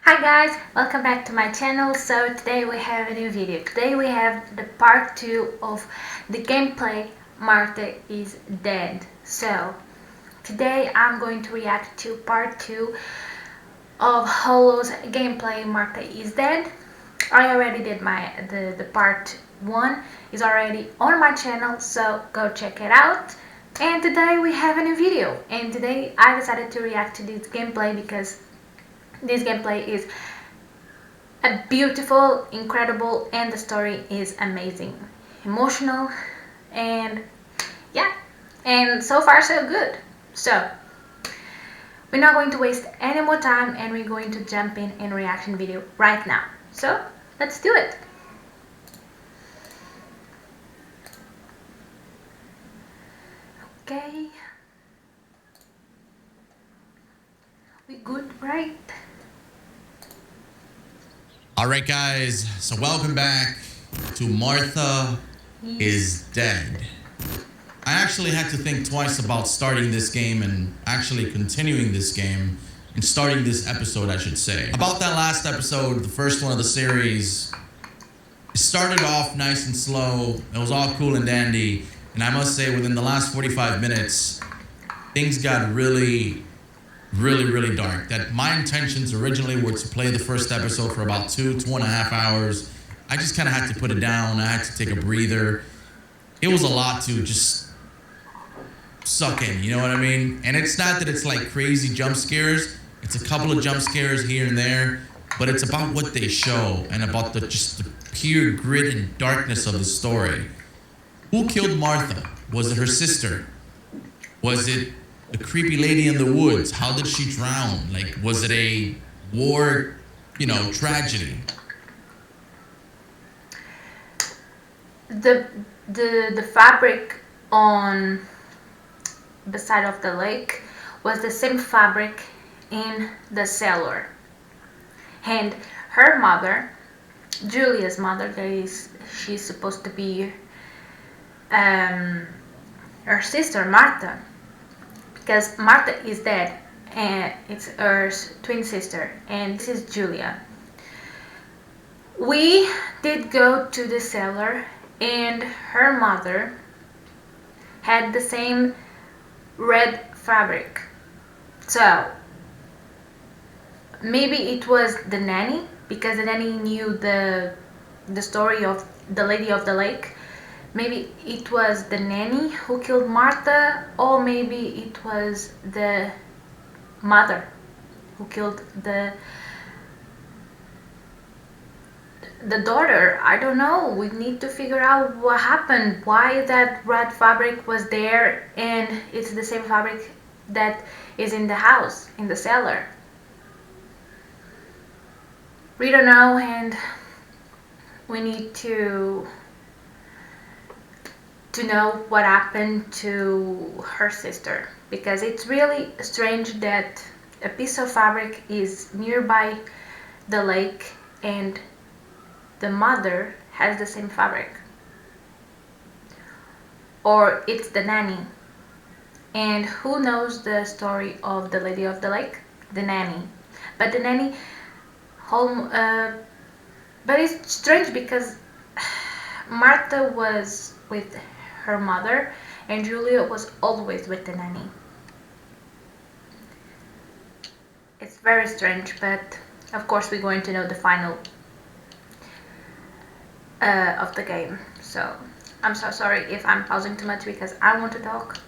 Hi guys, welcome back to my channel. So today we have a new video. Today we have the part 2 of the gameplay Martha is Dead. So today I'm going to react to part 2 of Hollow's gameplay Martha is Dead. I already did the part 1 is already on my channel, so go check it out. And today we have a new video, and today I decided to react to this gameplay because this gameplay is a beautiful, incredible, and the story is amazing, emotional, and yeah, and so far so good. So we're not going to waste any more time, and we're going to jump in reaction video right now. So let's do it. Okay, we good, right? Alright guys, so welcome back to Martha is Dead. I actually had to think twice about starting this game and actually continuing this game and starting this episode, I should say. About that last episode, the first one of the series, it started off nice and slow, it was all cool and dandy, and I must say within the last 45 minutes, things got really dark. That my intentions originally were to play the first episode for about 2.5 hours. I just kind of had to put it down. I had to take a breather. It was a lot to just suck in, you know what I mean? And it's not that it's like crazy jump scares. It's a couple of jump scares here and there, but it's about what they show and about the pure grit and darkness of the story. Who killed Martha? Was it her sister? Was it the creepy lady in the woods? How did she drown? Like, was it a war, tragedy? The fabric on the side of the lake was the same fabric in the cellar, and her mother, Julia's mother, she's supposed to be her sister Martha, because Martha is dead and it's her twin sister, and this is Julia. We did go to the cellar, and her mother had the same red fabric. So maybe it was the nanny, because the nanny knew the story of the lady of the lake. Maybe it was the nanny who killed Martha, or maybe it was the mother who killed the daughter. I don't know. We need to figure out what happened, why that red fabric was there, and it's the same fabric that is in the house, in the cellar. We don't know, and we need to know what happened to her sister, because it's really strange that a piece of fabric is nearby the lake and the mother has the same fabric. Or it's the nanny. And who knows the story of the lady of the lake? The nanny. But the nanny but it's strange because Martha was with her mother and Julia was always with the nanny. It's very strange, but of course we're going to know the final of the game. So I'm so sorry if I'm pausing too much because I want to talk.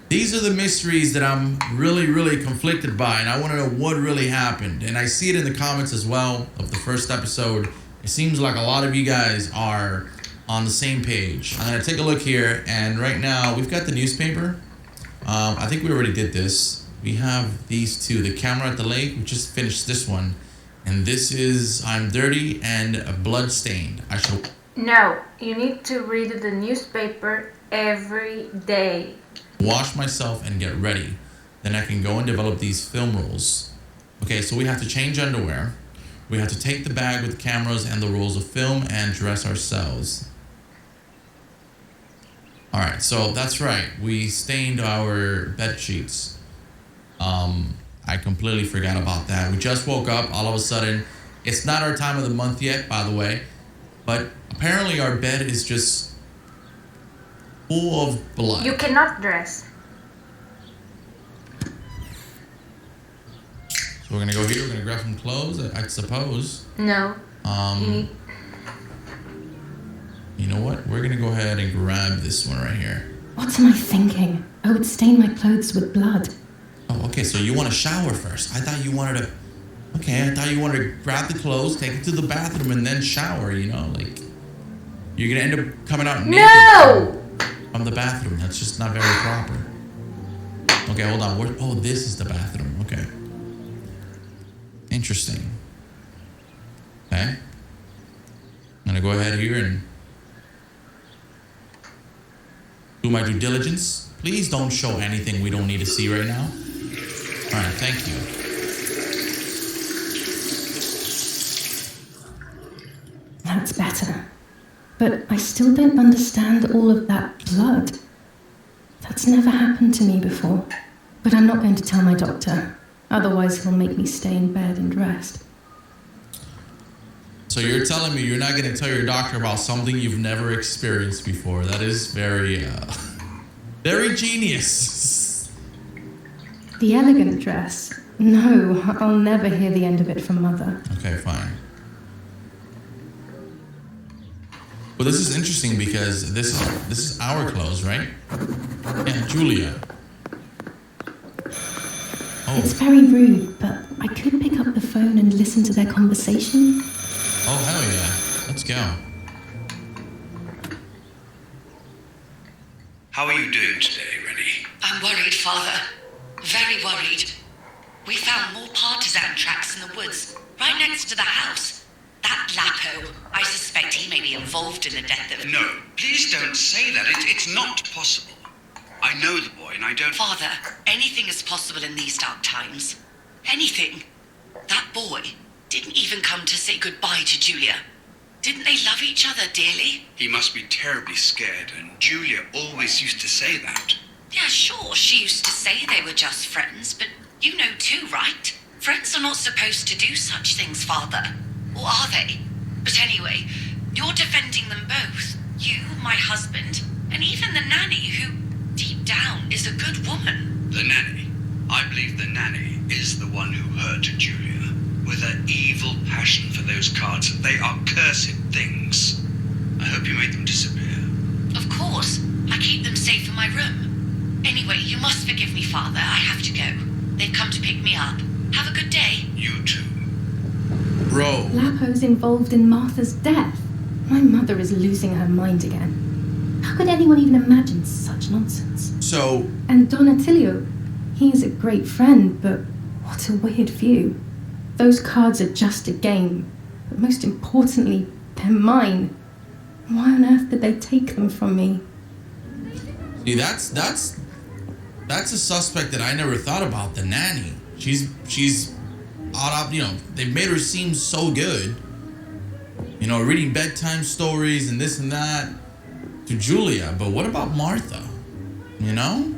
These are the mysteries that I'm really conflicted by, and I want to know what really happened. And I see it in the comments as well of the first episode. It seems like a lot of you guys are on the same page. I'm going to take a look here, and right now we've got the newspaper. I think we already did this. We have these two, the camera at the lake. We just finished this one. And this is I'm dirty and blood-stained. No, you need to read the newspaper every day. Wash myself and get ready. Then I can go and develop these film rolls. Okay, so we have to change underwear. We have to take the bag with cameras and the rolls of film and dress ourselves. Alright, so that's right. We stained our bed sheets. I completely forgot about that. We just woke up all of a sudden. It's not our time of the month yet, by the way. But apparently our bed is just full of blood. You cannot dress. So we're gonna go here, we're gonna grab some clothes, I suppose. No. You know what? We're gonna go ahead and grab this one right here. What am I thinking? I would stain my clothes with blood. Oh, okay, so you want to shower first. I thought you wanted to... Okay, I thought you wanted to grab the clothes, take it to the bathroom, and then shower, you know? Like, you're gonna end up coming out naked from the bathroom. That's just not very proper. Okay, hold on. Oh, this is the bathroom. Okay. Interesting. Okay. I'm gonna go ahead here and do my due diligence. Please don't show anything we don't need to see right now. All right, thank you. That's better. But I still don't understand all of that blood. That's never happened to me before. But I'm not going to tell my doctor. Otherwise, he'll make me stay in bed and rest. So you're telling me you're not going to tell your doctor about something you've never experienced before? That is very, very genius. The elegant dress? No, I'll never hear the end of it from Mother. Okay, fine. Well, this is interesting because this is our clothes, right? Yeah, Giulia. Oh. It's very rude, but I could pick up the phone and listen to their conversation. Oh, hell yeah. Let's go. How are you doing today, Rennie? I'm worried, Father. Very worried. We found more partisan tracks in the woods, right next to the house. That Lapo, I suspect he may be involved in the death of... No, please don't say that. It's not possible. I know the boy and I don't... Father, anything is possible in these dark times. Anything. That boy didn't even come to say goodbye to Giulia. Didn't they love each other dearly? He must be terribly scared, and Giulia always used to say that. Yeah, sure, she used to say they were just friends, but you know too, right? Friends are not supposed to do such things, Father. Or are they? But anyway, you're defending them both. You, my husband, and even the nanny who, deep down, is a good woman. The nanny? I believe the nanny is the one who hurt Giulia. With her evil passion for those cards. They are cursed things. I hope you made them disappear. Of course. I keep them safe in my room. Anyway, you must forgive me, Father. I have to go. They've come to pick me up. Have a good day. You too. Bro. Lapo's involved in Martha's death. My mother is losing her mind again. How could anyone even imagine such nonsense? So... And Don Attilio, he's a great friend, but what a weird view. Those cards are just a game, but most importantly, they're mine. Why on earth did they take them from me? See, that's a suspect that I never thought about, the nanny. She's odd up, you know, they've made her seem so good. You know, reading bedtime stories and this and that to Giulia, but what about Martha? You know?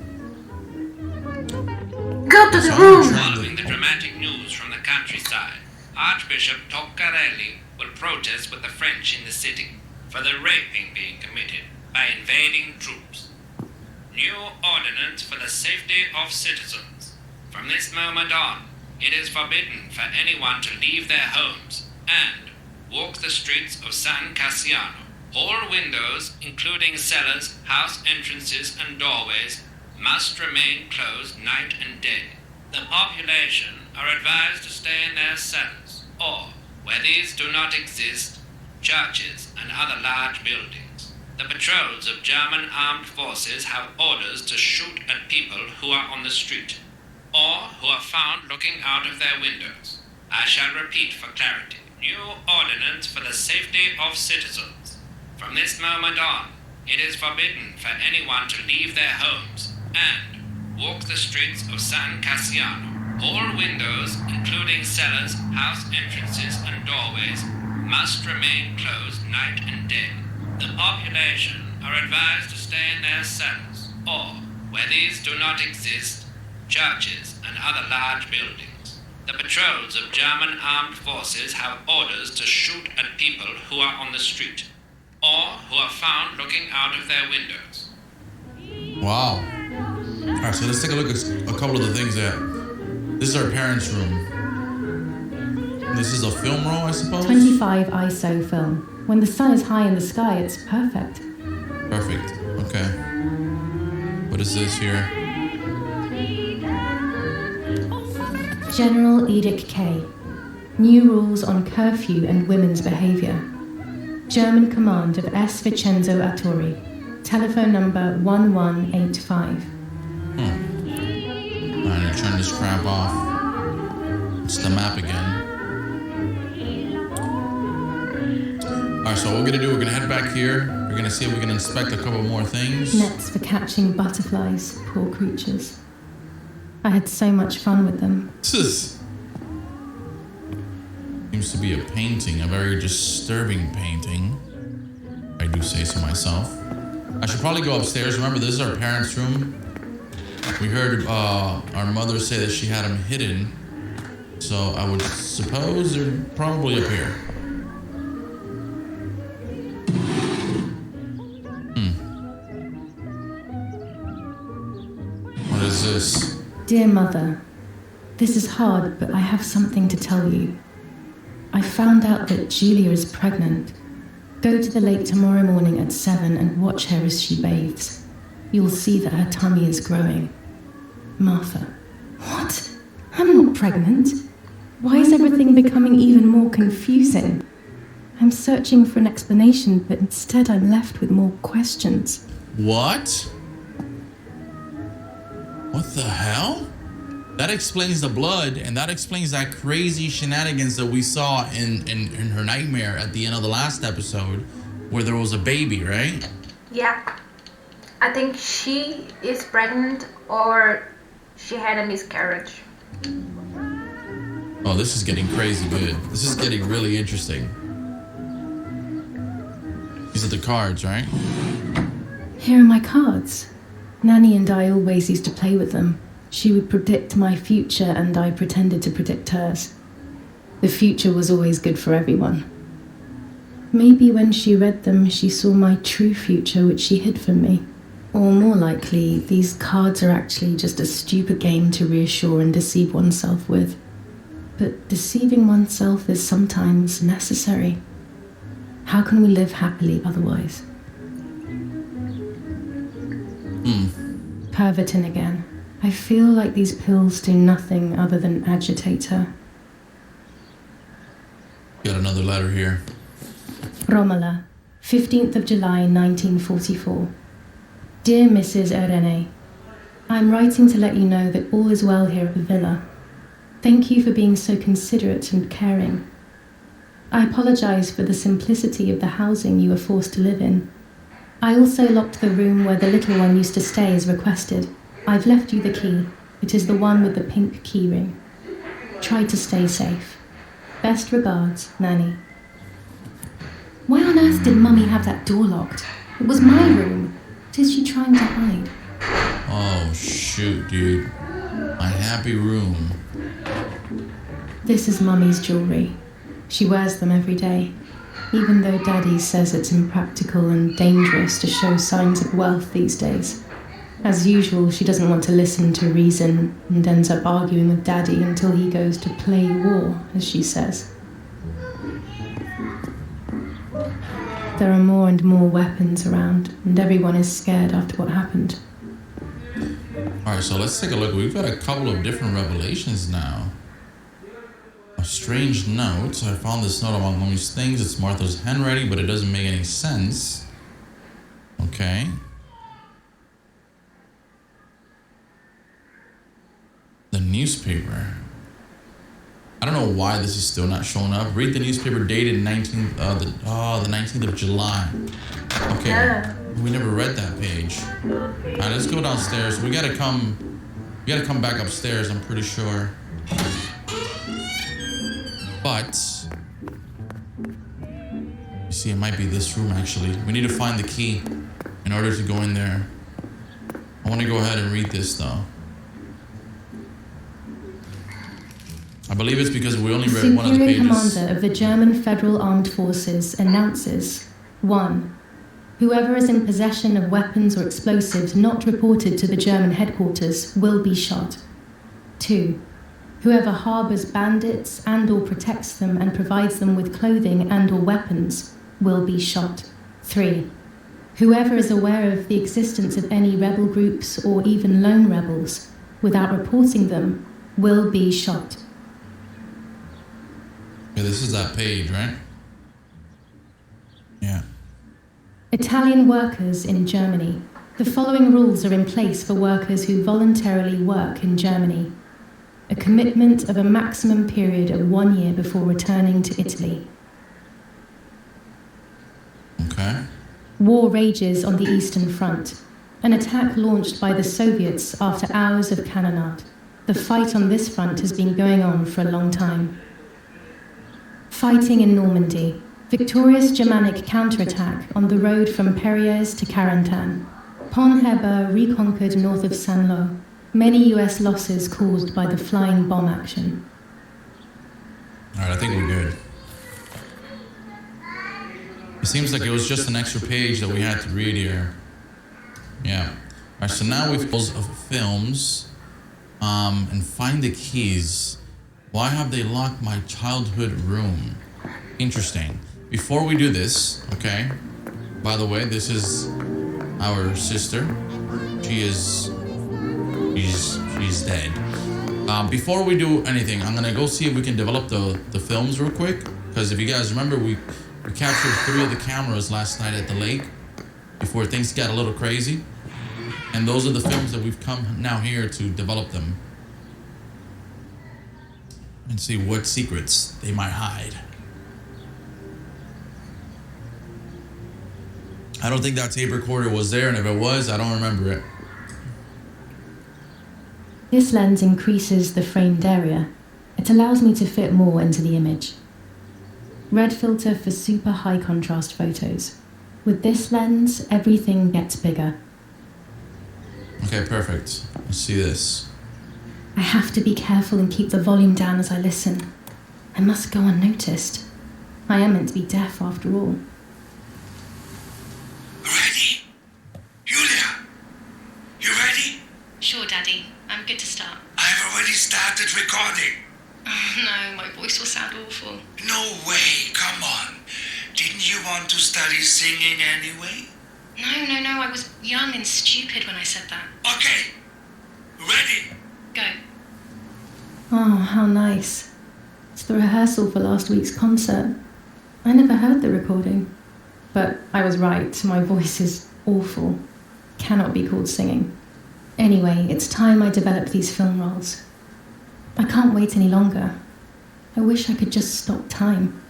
Go to the So room! Following the dramatic news from the countryside, Archbishop Toccarelli will protest with the French in the city for the raping being committed by invading troops. New ordinance for the safety of citizens. From this moment on, it is forbidden for anyone to leave their homes and walk the streets of San Cassiano. All windows, including cellars, house entrances, and doorways, must remain closed night and day. The population are advised to stay in their cellars, or, where these do not exist, churches and other large buildings. The patrols of German armed forces have orders to shoot at people who are on the street, or who are found looking out of their windows. I shall repeat for clarity. New ordinance for the safety of citizens. From this moment on, it is forbidden for anyone to leave their homes and walk the streets of San Cassiano. All windows, including cellars, house entrances, and doorways, must remain closed night and day. The population are advised to stay in their cells, or, where these do not exist, churches, and other large buildings. The patrols of German armed forces have orders to shoot at people who are on the street, or who are found looking out of their windows. Wow. Alright, so let's take a look at a couple of the things that... This is our parents' room. This is a film roll, I suppose? 25 ISO film. When the sun is high in the sky, it's perfect. Perfect. Okay. What is this here? General Edict K. New rules on curfew and women's behavior. German command of S. Vincenzo Attori. Telephone number 1185. Alright, turn this crap off. It's the map again. Alright, so what we're gonna do, we're gonna head back here. We're gonna see if we can inspect a couple more things. Nets for catching butterflies, poor creatures. I had so much fun with them. Seems to be a painting, a very disturbing painting. I do say so myself. I should probably go upstairs. Remember, this is our parents' room. We heard our mother say that she had them hidden. So I would suppose they're probably up here. What is this? Dear Mother, this is hard, but I have something to tell you. I found out that Giulia is pregnant. Go to the lake tomorrow morning at 7 and watch her as she bathes. You'll see that her tummy is growing. Martha. What? I'm not pregnant. Why is everything becoming even more confusing? I'm searching for an explanation, but instead I'm left with more questions. What? What the hell? That explains the blood, and that explains that crazy shenanigans that we saw in her nightmare at the end of the last episode, where there was a baby, right? Yeah. I think she is pregnant or she had a miscarriage. Oh, this is getting crazy good. This is getting really interesting. These are the cards, right? Here are my cards. Nanny and I always used to play with them. She would predict my future and I pretended to predict hers. The future was always good for everyone. Maybe when she read them, she saw my true future, which she hid from me. Or more likely, these cards are actually just a stupid game to reassure and deceive oneself with. But deceiving oneself is sometimes necessary. How can we live happily otherwise? Pervitin again. I feel like these pills do nothing other than agitate her. Got another letter here. Romola, 15th of July 1944. Dear Mrs. Irene, I'm writing to let you know that all is well here at the villa. Thank you for being so considerate and caring. I apologize for the simplicity of the housing you were forced to live in. I also locked the room where the little one used to stay as requested. I've left you the key. It is the one with the pink keyring. Try to stay safe. Best regards, Nanny. Why on earth did Mummy have that door locked? It was my room. What is she trying to hide? Oh, shoot, dude. My happy room. This is Mummy's jewellery. She wears them every day, even though Daddy says it's impractical and dangerous to show signs of wealth these days. As usual, she doesn't want to listen to reason and ends up arguing with Daddy until he goes to play war, as she says. There are more and more weapons around, and everyone is scared after what happened. Alright, so let's take a look. We've got a couple of different revelations now. A strange note. I found this note among Mummy's things. It's Martha's handwriting, but it doesn't make any sense. Okay. The newspaper. I don't know why this is still not showing up. Read the newspaper dated the 19th of July. Okay. We never read that page. Alright, let's go downstairs. We gotta come back upstairs, I'm pretty sure. But you see, it might be this room actually. We need to find the key in order to go in there. I want to go ahead and read this though. believe it's because we only The read one of the Superior pages. Commander of the German Federal Armed Forces announces 1. Whoever is in possession of weapons or explosives not reported to the German headquarters will be shot. 2. Whoever harbors bandits and or protects them and provides them with clothing and or weapons will be shot. 3. Whoever is aware of the existence of any rebel groups or even lone rebels without reporting them will be shot. Yeah, this is that page, right? Yeah. Italian workers in Germany. The following rules are in place for workers who voluntarily work in Germany. A commitment of a maximum period of 1 year before returning to Italy. Okay. War rages on the Eastern Front. An attack launched by the Soviets after hours of cannonade. The fight on this front has been going on for a long time. Fighting in Normandy. Victorious Germanic counterattack on the road from Perriers to Carentan. Pont Heber reconquered north of Saint-Lô. Many US losses caused by the flying bomb action. Alright, I think we're good. It seems like it was just an extra page that we had to read here. Yeah. Alright, so now we've closed of films. And find the keys. Why have they locked my childhood room? Interesting. Before we do this, okay, by the way, this is our sister. She's dead. Before we do anything, I'm gonna go see if we can develop the films real quick. Because if you guys remember, we captured 3 of the cameras last night at the lake before things got a little crazy. And those are the films that we've come now here to develop them. And see what secrets they might hide. I don't think that tape recorder was there, and if it was, I don't remember it. This lens increases the framed area. It allows me to fit more into the image. Red filter for super high contrast photos. With this lens, everything gets bigger. Okay, perfect. Let's see this. I have to be careful and keep the volume down as I listen. I must go unnoticed. I am meant to be deaf after all. Ready? Julia? You ready? Sure, Daddy. I'm good to start. I've already started recording. Oh, no, my voice will sound awful. No way, come on. Didn't you want to study singing anyway? No, I was young and stupid when I said that. Okay. Ready? Go. Oh, how nice. It's the rehearsal for last week's concert. I never heard the recording. But I was right, my voice is awful. Cannot be called singing. Anyway, it's time I developed these film roles. I can't wait any longer. I wish I could just stop time.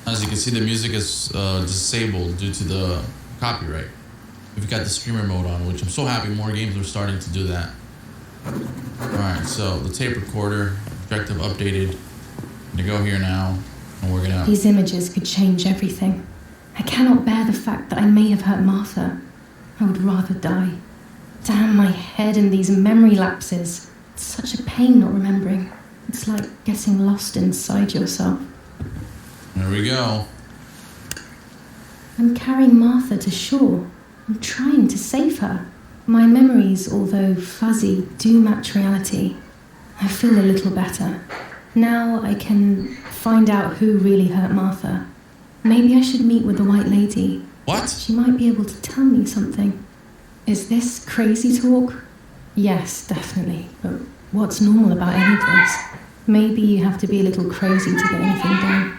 As you can see, the music is disabled due to the copyright. We've got the streamer mode on, which I'm so happy more games are starting to do that. Alright, so the tape recorder, objective updated. I'm gonna go here now, and we're gonna... These images could change everything. I cannot bear the fact that I may have hurt Martha. I would rather die. Damn my head and these memory lapses. It's such a pain not remembering. It's like getting lost inside yourself. There we go. I'm carrying Martha to shore. I'm trying to save her. My memories, although fuzzy, do match reality. I feel a little better. Now I can find out who really hurt Martha. Maybe I should meet with the White Lady. What? She might be able to tell me something. Is this crazy talk? Yes, definitely. But what's normal about any of this? Maybe you have to be a little crazy to get anything done.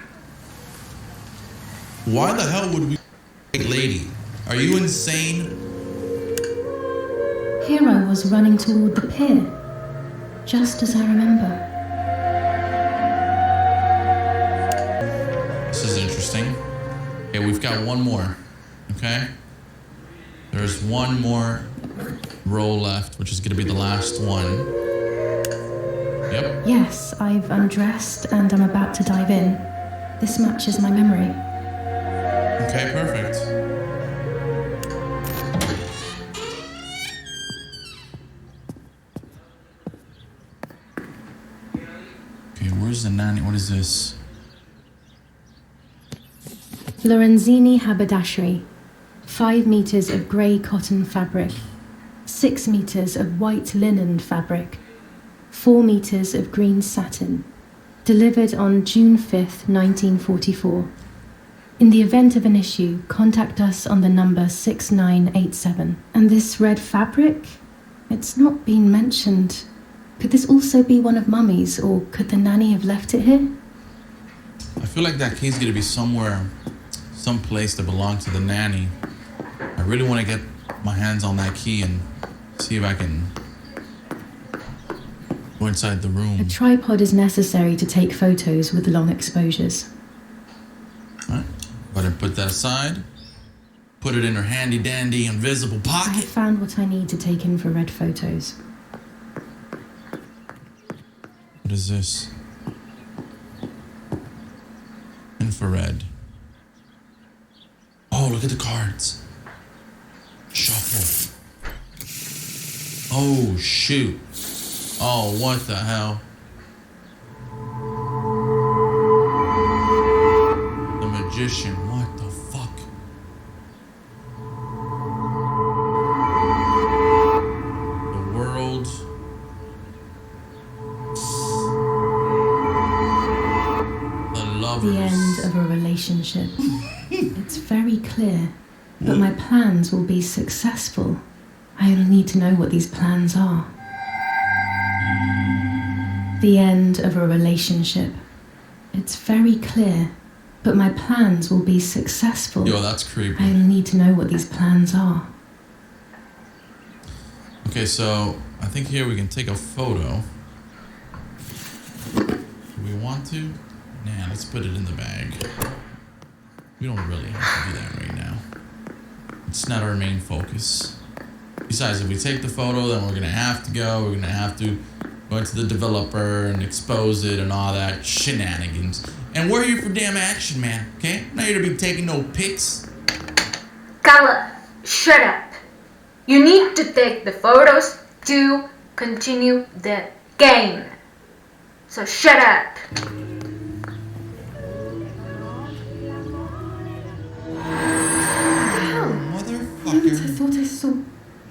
Why the hell would we... White Lady? Are you insane? Here I was running toward the pier. Just as I remember. This is interesting. Okay, we've got one more. Okay? There's one more row left, which is going to be the last one. Yep. Yes, I've undressed and I'm about to dive in. This matches my memory. Okay, perfect. where's the nanny? What is this? Lorenzini haberdashery. 5 meters of grey cotton fabric. 6 meters of white linen fabric. 4 meters of green satin. Delivered on June 5th, 1944. In the event of an issue, contact us on the number 6987. And this red fabric? It's not been mentioned. Could this also be one of Mummy's, or could the nanny have left it here? I feel like that key's gonna be somewhere, some place that belongs to the nanny. I really want to get my hands on that key and see if I can go inside the room. A tripod is necessary to take photos with long exposures. Alright, go ahead and put that aside. Put it in her handy dandy invisible I have pocket. found what I need to take infrared photos. What is this? Infrared. Oh, look at the cards. Shuffle. Oh, shoot. Oh, what the hell? The magician. What the fuck? The world. The lovers. The end of a relationship. It's very clear, but my plans will be successful. I only need to know what these plans are. The end of a relationship. It's very clear, but my plans will be successful. Yo, that's creepy. I only need to know what these plans are. Okay, so I think here we can take a photo. Do we want to? Nah, let's put it in the bag. We don't really have to do that right now. It's not our main focus. Besides, if we take the photo, then we're gonna have to go. We're gonna have to go into the developer and expose it and all that shenanigans. And we're here for damn action, man. Okay? I'm not here to be taking no pics. Carla, shut up. You need to take the photos to continue the game. So shut up. I Motherfucker. thought I saw...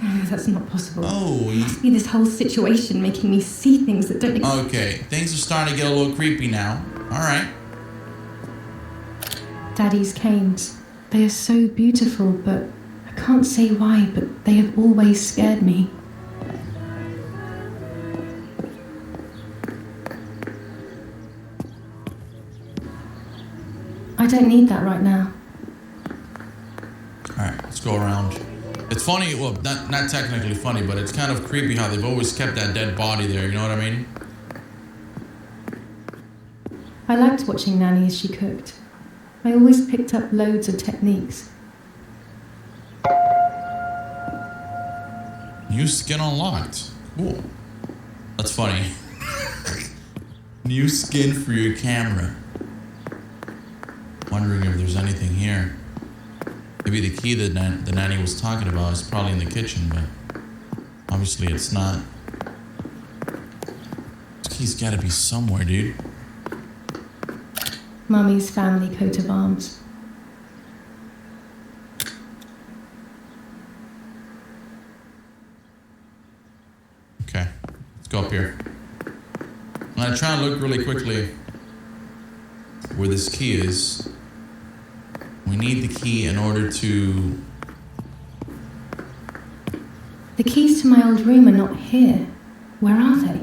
Oh, that's not possible. Oh, Must be this whole situation making me see things that don't exist. okay. Things are starting to get a little creepy now. Alright. Daddy's canes. They are so beautiful, but I can't say why, but they have always scared me. I don't need that right now. Alright, let's go around. It's funny, well, not technically funny, but it's kind of creepy how they've always kept that dead body there, you know what I mean? I liked watching Nanny as she cooked. I always picked up loads of techniques. New skin unlocked. Cool. That's funny. New skin for your camera. Wondering if there's anything here. Maybe the key that the nanny was talking about is probably in the kitchen, but obviously it's not. This key's gotta be somewhere, dude. Mummy's family coat of arms. Okay, let's go up here. I'm gonna try and look really quickly where this key is. We need the key in order to... The keys to my old room are not here. Where are they?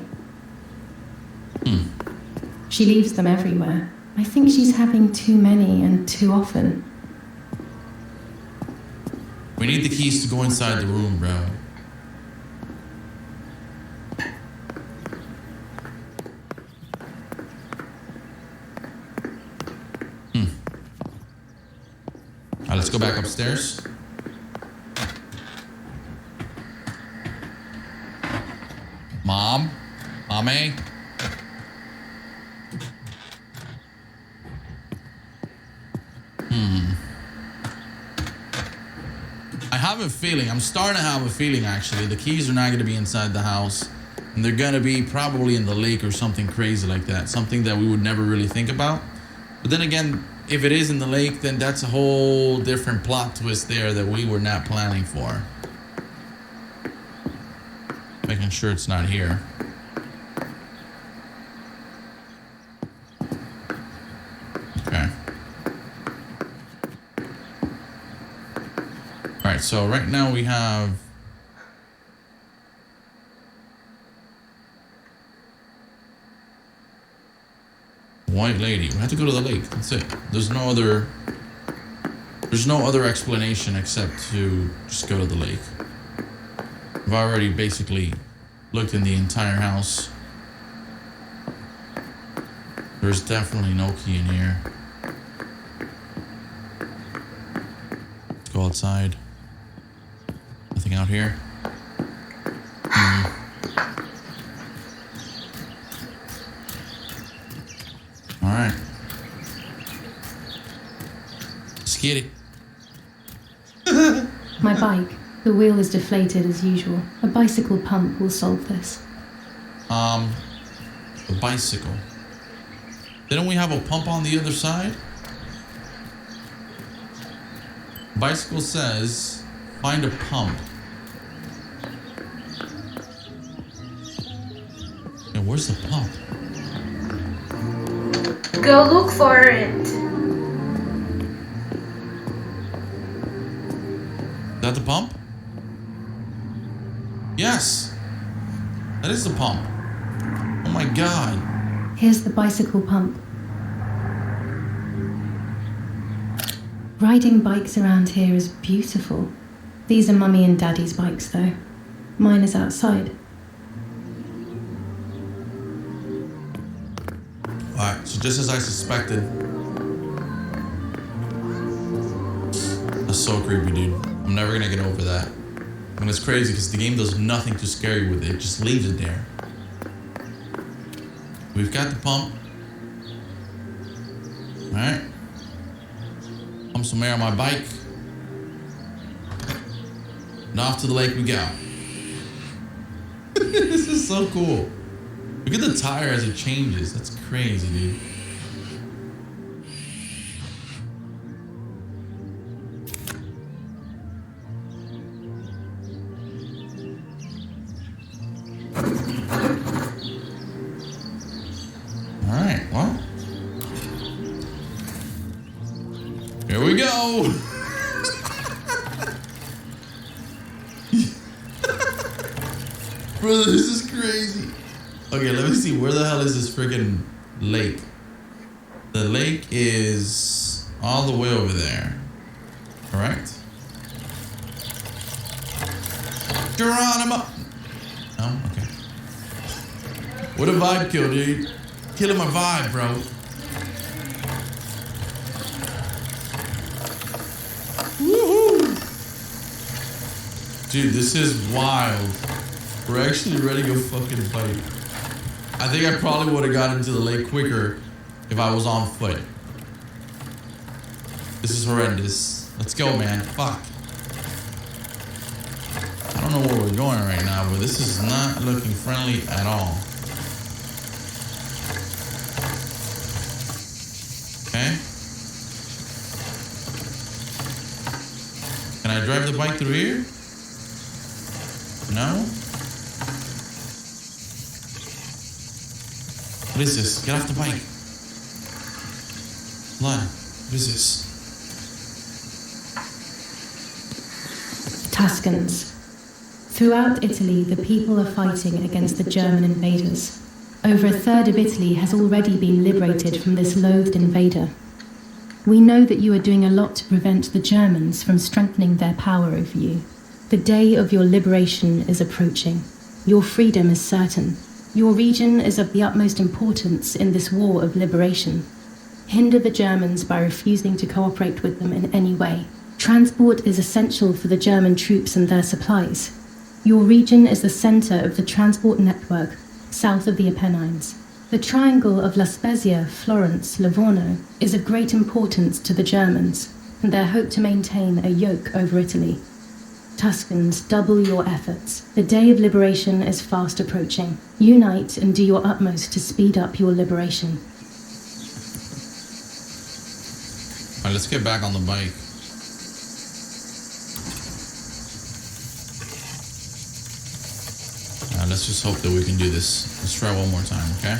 She leaves them everywhere. I think she's having too many and too often. We need the keys to go inside the room, bro. Alright, let's go back upstairs. Mom? Mommy? I have a feeling, I'm starting to have a feeling actually, the keys are not going to be inside the house. And they're gonna be probably in the lake or something crazy like that. Something that we would never really think about. But then again, if it is in the lake, then that's a whole different plot twist there that we were not planning for. Making sure it's not here. Okay. Alright, so right now we have... White Lady. We have to go to the lake. That's it. There's no other explanation except to just go to the lake. I've already basically looked in the entire house. There's definitely no key in here. Let's go outside. Nothing out here. Alright. Let's get it. My bike. The wheel is deflated as usual. A bicycle pump will solve this. The bicycle. Didn't we have a pump on the other side? Bicycle says, find a pump. Yeah, where's the pump? Go look for it. Is that the pump? Yes. That is the pump. Oh my god. Here's the bicycle pump. Riding bikes around here is beautiful. These are Mummy and Daddy's bikes, though. Mine is outside. Alright, so just as I suspected. That's so creepy, dude. I'm never gonna get over that. And it's crazy because the game does nothing to scare you with it. It just leaves it there. We've got the pump. Alright. Pump some air on my bike. And off to the lake we go. This is so cool. Look at the tire as it changes. That's crazy, dude. Alright, well. Here we go. Brother, this is crazy. Okay, let me see. Where the hell is this freaking lake? The lake is all the way over there. Correct? Geronimo! Oh, okay. What a vibe kill, dude. Killing my vibe, bro. Woohoo! Dude, this is wild. We're actually ready to go fucking fight. I think I probably would have got into the lake quicker if I was on foot. This is horrendous. Let's go, man. Fuck. I don't know where we're going right now, but this is not looking friendly at all. Okay. Can I drive the bike through here? No? What is this? Get off the bike. Hold on. What is this? Tuscans. Throughout Italy, the people are fighting against the German invaders. Over a third of Italy has already been liberated from this loathed invader. We know that you are doing a lot to prevent the Germans from strengthening their power over you. The day of your liberation is approaching. Your freedom is certain. Your region is of the utmost importance in this war of liberation. Hinder the Germans by refusing to cooperate with them in any way. Transport is essential for the German troops and their supplies. Your region is the center of the transport network south of the Apennines. The triangle of La Spezia, Florence, Livorno is of great importance to the Germans and their hope to maintain a yoke over Italy. Tuscans, double your efforts. The day of liberation is fast approaching. Unite and do your utmost to speed up your liberation. Alright, let's get back on the bike. Let's just hope that we can do this. Let's try one more time, okay?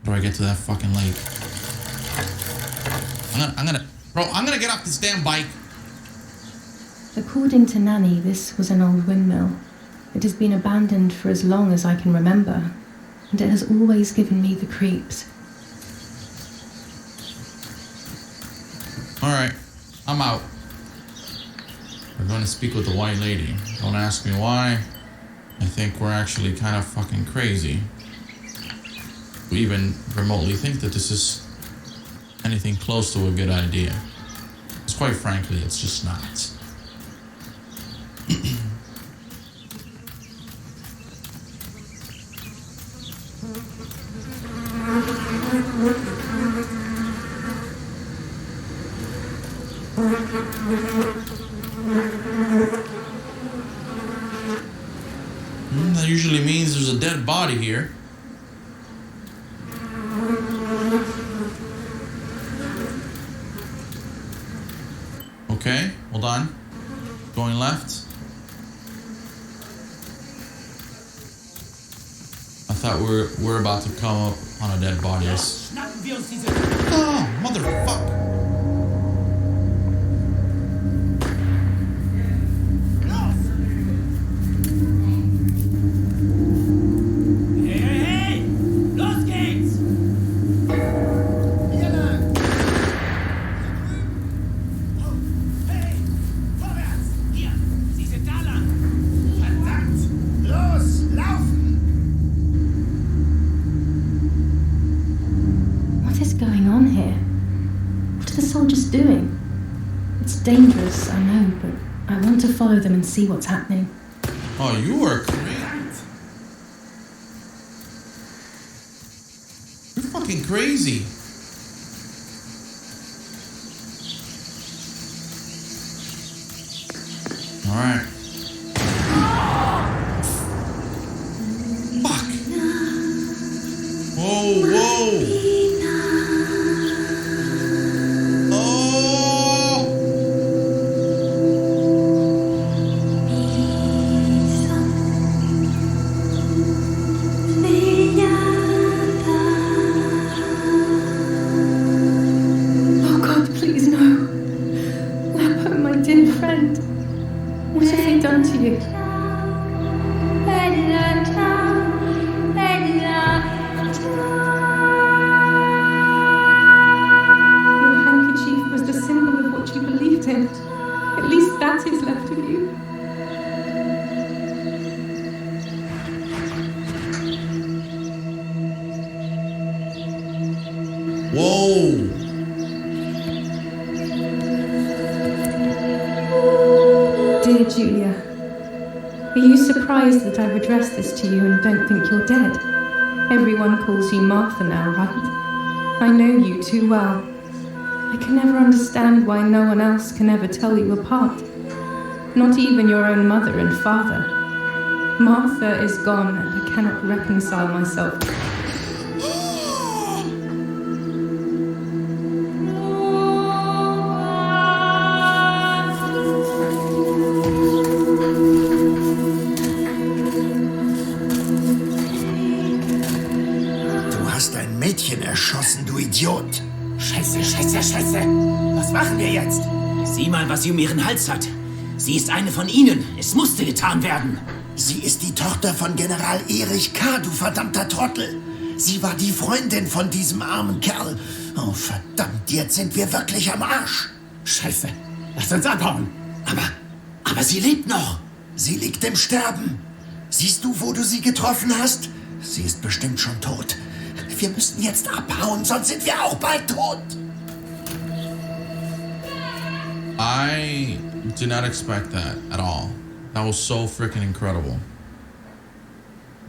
How do I get to that fucking lake? I'm gonna get off this damn bike. According to Nanny, this was an old windmill. It has been abandoned for as long as I can remember, and it has always given me the creeps. Alright, I'm out. We're going to speak with the White Lady. Don't ask me why. I think we're actually kind of fucking crazy. We even remotely think that this is anything close to a good idea. Because quite frankly, it's just not. That usually means there's a dead body here. Okay, hold on. Going left. I thought we're about to come up on a dead body. Oh, motherfucker. Doing? It's dangerous, I know, but I want to follow them and see what's happening. Oh, you are crazy. You're fucking crazy. All right. Fuck. Whoa, whoa. Whoa! Dear Julia, are you surprised that I've addressed this to you and don't think you're dead? Everyone calls you Martha now, right? I know you too well. I can never understand why no one else can ever tell you apart. Not even your own mother and father. Martha is gone and I cannot reconcile myself. Erschossen, du Idiot! Scheiße, Scheiße, Scheiße! Was machen wir jetzt? Sieh mal, was sie um ihren Hals hat. Sie ist eine von ihnen. Es musste getan werden. Sie ist die Tochter von General Erich K., du verdammter Trottel. Sie war die Freundin von diesem armen Kerl. Oh, verdammt, jetzt sind wir wirklich am Arsch. Scheiße, lass uns abhauen. Aber sie lebt noch. Sie liegt im Sterben. Siehst du, wo du sie getroffen hast? Sie ist bestimmt schon tot. Wir müssen jetzt abhauen, sonst sind wir auch bald tot. I did not expect that at all. That was so freaking incredible.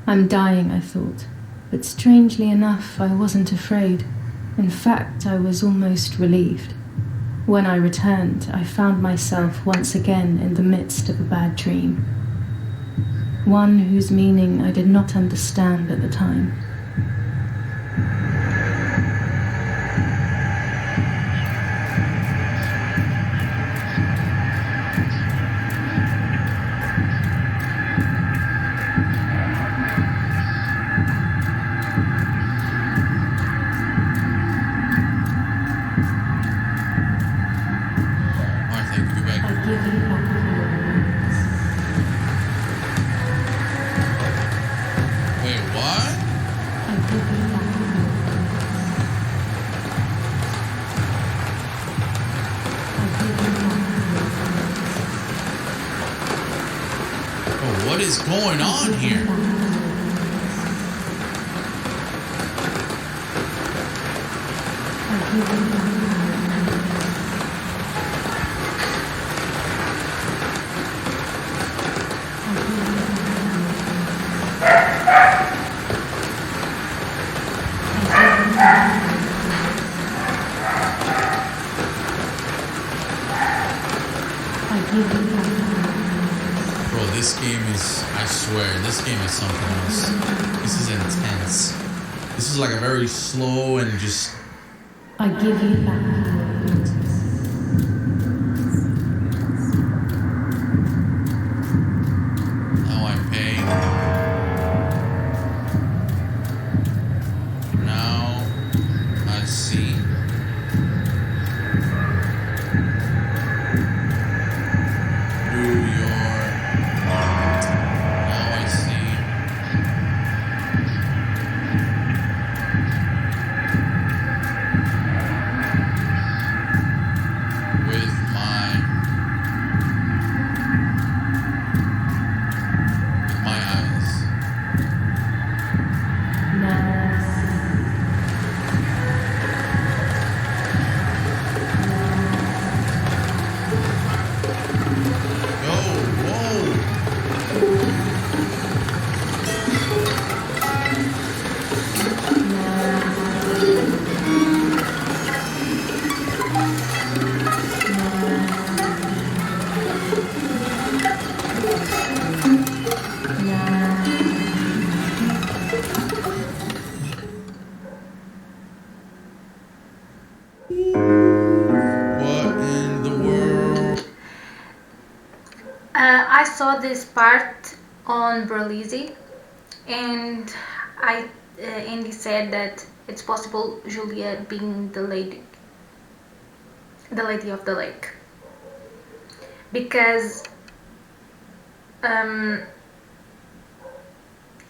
I'm dying, I thought. But strangely enough, I wasn't afraid. In fact, I was almost relieved. When I returned, I found myself once again in the midst of a bad dream. One whose meaning I did not understand at the time. What is going on here? Bro, this game is, I swear, this game is something else. This is intense. This is like a very slow and just... I give you back. Now I'm paying. Now I see. Through your heart. Now I see. With my eyes. What in the world? I saw this part on Berlizzi, and Andy said that it's possible Julia being the lady of the lake, because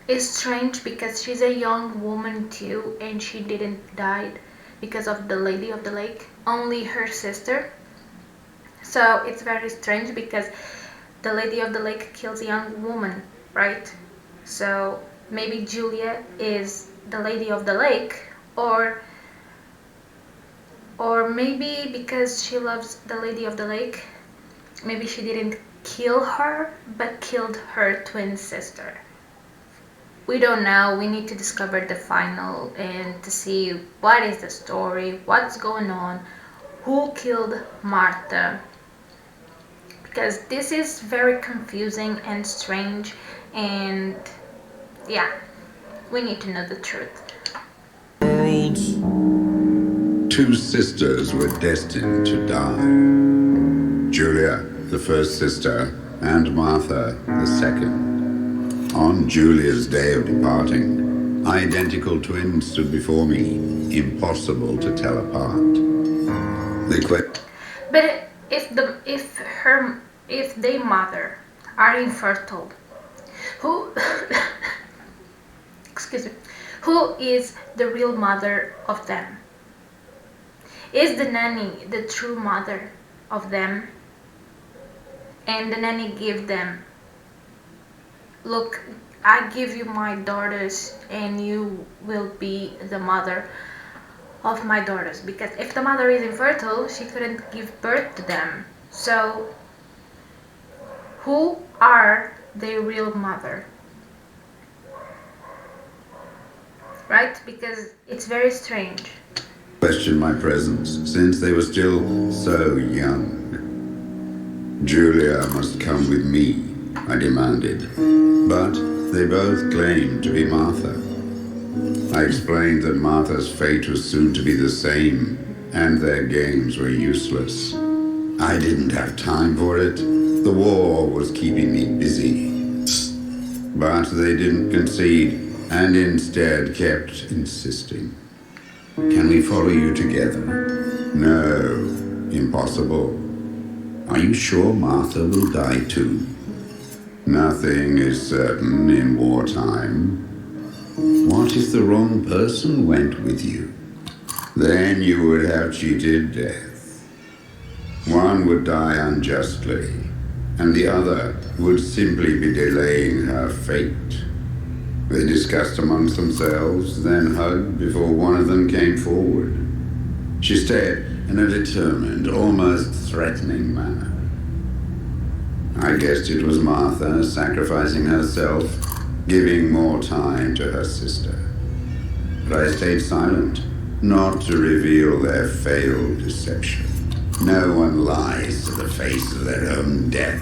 it's strange because she's a young woman too, and she didn't die because of the lady of the lake, only her sister. So it's very strange because the lady of the lake kills a young woman, right? So maybe Julia is the lady of the lake, or maybe because she loves the lady of the lake, maybe she didn't kill her but killed her twin sister. We don't know. We need to discover the final and to see what is the story, what's going on, who killed Martha, because this is very confusing and strange, and yeah, we need to know the truth. World. Two sisters were destined to die. Julia, the first sister, and Martha, the second. On Julia's day of departing, identical twins stood before me, impossible to tell apart. But if their mother are infertile, who excuse me, who is the real mother of them? Is the nanny the true mother of them? And the nanny give them, look, I give you my daughters and you will be the mother of my daughters, because if the mother is infertile, she couldn't give birth to them. So who are their real mother? Right? Because it's very strange. questioned my presence since they were still so young. Julia must come with me, I demanded, but they both claimed to be Martha. I explained that Martha's fate was soon to be the same, and their games were useless. I didn't have time for it. The war was keeping me busy. But they didn't concede, and instead kept insisting. Can we follow you together? No, impossible. Are you sure Martha will die too? Nothing is certain in wartime. What if the wrong person went with you? Then you would have cheated death. One would die unjustly, and the other would simply be delaying her fate. They discussed amongst themselves, then hugged before one of them came forward. She stared in a determined, almost threatening manner. I guessed it was Martha sacrificing herself, giving more time to her sister. But I stayed silent, not to reveal their failed deception. No one lies to the face of their own death.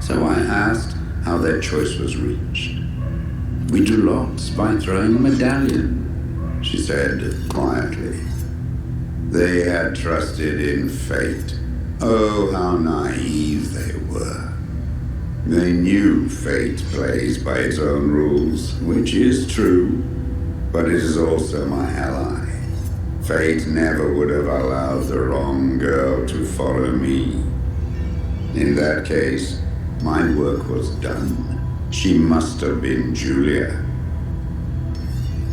So I asked how their choice was reached. We drew lots by throwing a medallion, she said quietly. They had trusted in fate. Oh, how naive they were. They knew fate plays by its own rules, which is true, but it is also my ally. Fate never would have allowed the wrong girl to follow me. In that case, my work was done. She must have been Julia.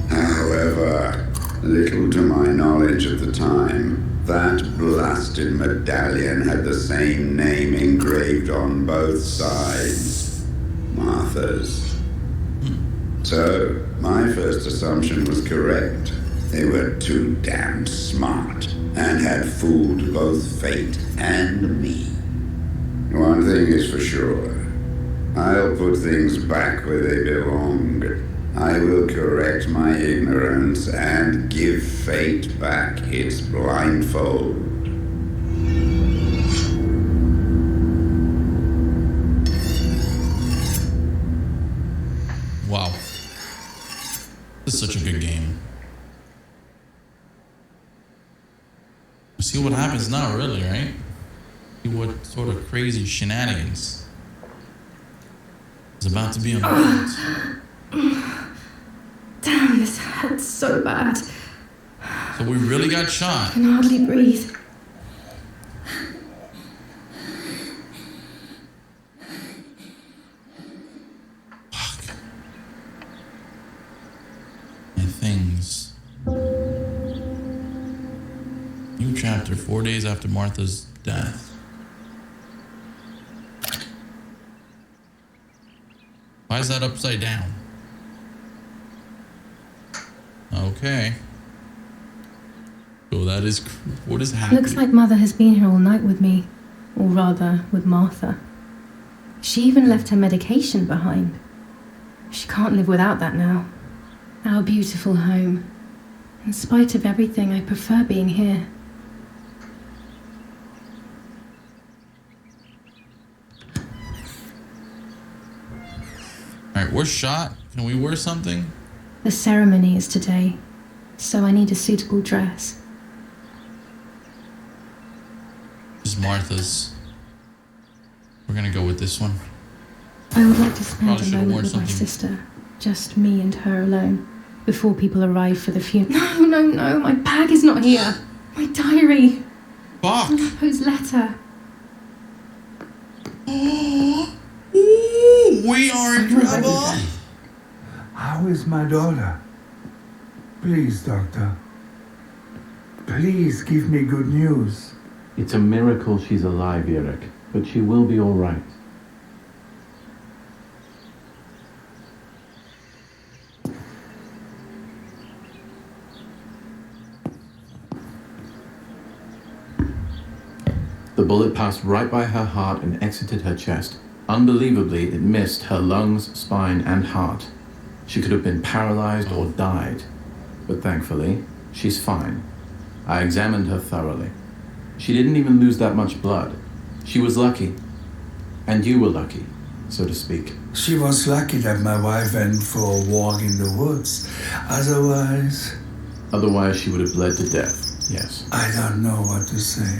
However, little to my knowledge at the time, that blasted medallion had the same name engraved on both sides. Martha's. So, my first assumption was correct. They were too damn smart and had fooled both fate and me. One thing is for sure. I'll put things back where they belong. I will correct my ignorance and give fate back its blindfold. Wow. This is such a good game. See what happens now, really, right? See what sort of crazy shenanigans is about to be unfolded. Damn, this hurts so bad. So we really got shot. I can hardly breathe. Fuck. And things. New chapter, 4 days after Martha's death. Why is that upside down? Okay. So that is... What is happening? Looks like Mother has been here all night with me. Or rather, with Martha. She even left her medication behind. She can't live without that now. Our beautiful home. In spite of everything, I prefer being here. Alright, we're shot. Can we wear something? The ceremony is today, so I need a suitable dress. This is Martha's. We're gonna go with this one. I would like to spend Probably a should've worn moment with my something. sister. Just me and her alone. Before people arrive for the funeral. No, my bag is not here. My diary. Fuck! Poe's letter. Ooh, we are in trouble! How is my daughter? Please, doctor. Please give me good news. It's a miracle she's alive, Eric, but she will be all right. The bullet passed right by her heart and exited her chest. Unbelievably, it missed her lungs, spine, and heart. She could have been paralyzed or died, but thankfully, she's fine. I examined her thoroughly. She didn't even lose that much blood. She was lucky. And you were lucky, so to speak. She was lucky that my wife went for a walk in the woods. Otherwise... Otherwise, she would have bled to death, yes. I don't know what to say.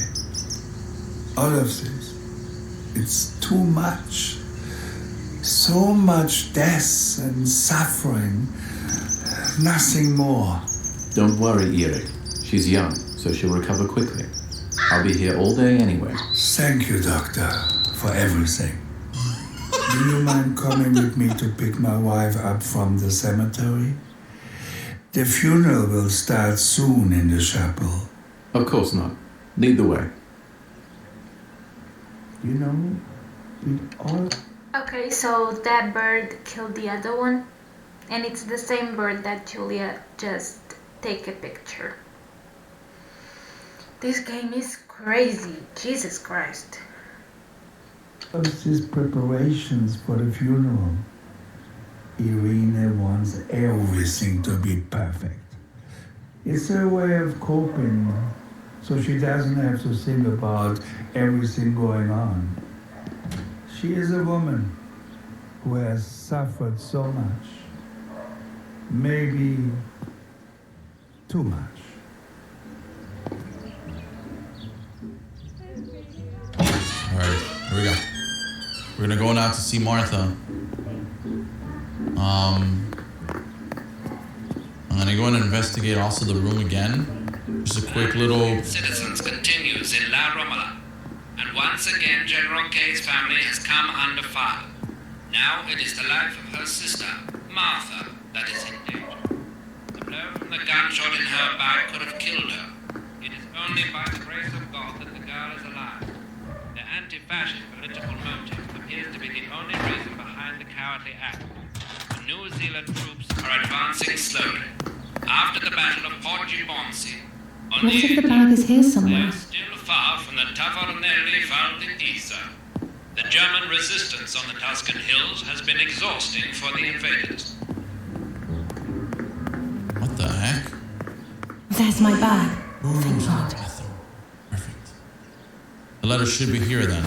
All of this, it's too much. So much death and suffering. Nothing more. Don't worry, Erik. She's young, so she'll recover quickly. I'll be here all day anyway. Thank you, Doctor, for everything. Do you mind coming with me to pick my wife up from the cemetery? The funeral will start soon in the chapel. Of course not. Lead the way. You know, we all... Okay, so that bird killed the other one, and it's the same bird that Giulia just take a picture. This game is crazy, Jesus Christ. These preparations for the funeral. Irene wants everything to be perfect. It's her way of coping, so she doesn't have to think about everything going on. She is a woman who has suffered so much. Maybe too much. Alright, here we go. We're gonna go now to see Martha. I'm gonna go and investigate also the room again. Just a quick little... Citizens continues in La Romola. And once again, General K's family has come under fire. Now it is the life of her sister, Martha, that is in danger. The blow from the gunshot in her back could have killed her. It is only by the grace of God that the girl is alive. The anti-fascist political motive appears to be the only reason behind the cowardly act. The New Zealand troops are advancing slowly. After the Battle of Portimonense, What if the bag is here they somewhere? are still far from the Tavernelli found in Pisa. The German resistance on the Tuscan hills has been exhausting for the invaders. What the heck? There's my bag. Thank God. Perfect. The letter should be here then.